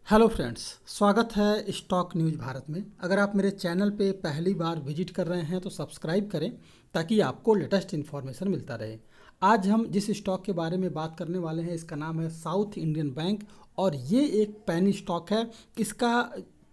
Hello friends, स्वागत है stock news Bharat में। अगर आप मेरे चैनल पे पहली बार विजिट कर रहे हैं तो सब्सक्राइब करें ताकि आपको लेटेस्ट इन्फॉर्मेशन मिलता रहे। आज हम जिस स्टॉक के बारे में बात करने वाले हैं इसका नाम है साउथ इंडियन बैंक और ये एक पेनी स्टॉक है। इसका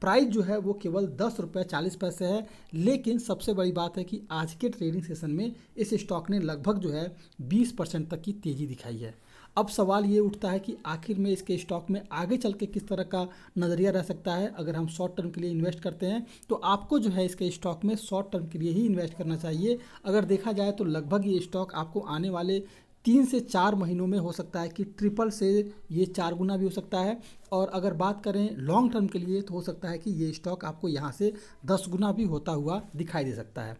प्राइस जो है वो केवल 10 रुपये 40 पैसे है, लेकिन सबसे बड़ी बात है कि आज के ट्रेडिंग सेशन में इस स्टॉक ने लगभग जो है 20% तक की तेज़ी दिखाई है। अब सवाल ये उठता है कि आखिर में इसके स्टॉक में आगे चल के किस तरह का नज़रिया रह सकता है। अगर हम शॉर्ट टर्म के लिए इन्वेस्ट करते हैं तो आपको जो है इसके स्टॉक में शॉर्ट टर्म के लिए ही इन्वेस्ट करना चाहिए। अगर देखा जाए तो लगभग ये स्टॉक आपको आने वाले 3 से 4 महीनों में हो सकता है कि ट्रिपल से ये 4 गुना भी हो सकता है। और अगर बात करें लॉन्ग टर्म के लिए तो हो सकता है कि ये स्टॉक आपको यहाँ से 10 गुना भी होता हुआ दिखाई दे सकता है।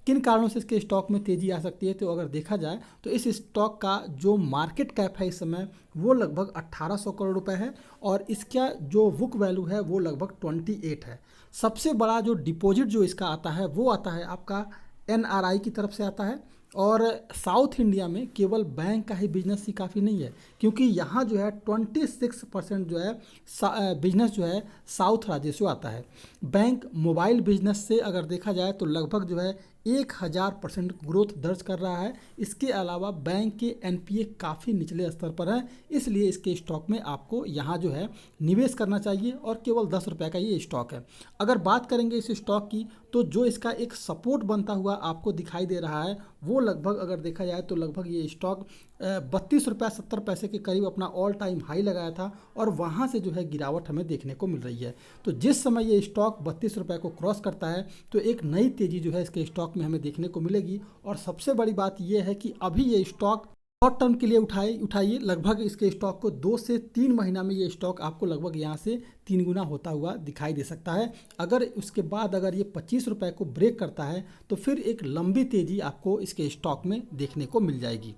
किन कारणों से इसके स्टॉक में तेज़ी आ सकती है, तो अगर देखा जाए तो इस स्टॉक का जो मार्केट कैप है इस समय वो लगभग 1800 करोड़ रुपए है और इसका जो बुक वैल्यू है वो लगभग 28 है। सबसे बड़ा जो डिपॉजिट जो इसका आता है वो आता है आपका एनआरआई की तरफ से आता है। और साउथ इंडिया में केवल बैंक का ही बिजनेस ही काफ़ी नहीं है, क्योंकि यहाँ जो है 26% जो है बिजनेस जो है साउथ राज्य से आता है। बैंक मोबाइल बिजनेस से अगर देखा जाए तो लगभग जो है 1000% ग्रोथ दर्ज कर रहा है। इसके अलावा बैंक के एनपीए काफ़ी निचले स्तर पर है, इसलिए इसके स्टॉक में आपको यहाँ जो है निवेश करना चाहिए और केवल 10 रुपये का ये स्टॉक है। अगर बात करेंगे इस स्टॉक की तो जो इसका एक सपोर्ट बनता हुआ आपको दिखाई दे रहा है वो लगभग अगर देखा जाए तो लगभग ये स्टॉक 32 रुपये 70 पैसे के करीब अपना ऑल टाइम हाई लगाया था और वहाँ से जो है गिरावट हमें देखने को मिल रही है। तो जिस समय ये स्टॉक 32 रुपये को क्रॉस करता है तो एक नई तेज़ी जो है इसके स्टॉक में हमें देखने को मिलेगी। और सबसे बड़ी बात यह है कि अभी ये स्टॉक शॉर्ट टर्म के लिए उठाइए लगभग इसके स्टॉक को 2 से 3 महीना में ये स्टॉक आपको लगभग यहाँ से 3 गुना होता हुआ दिखाई दे सकता है। अगर उसके बाद अगर ये 25 रुपये को ब्रेक करता है तो फिर एक लंबी तेज़ी आपको इसके स्टॉक में देखने को मिल जाएगी।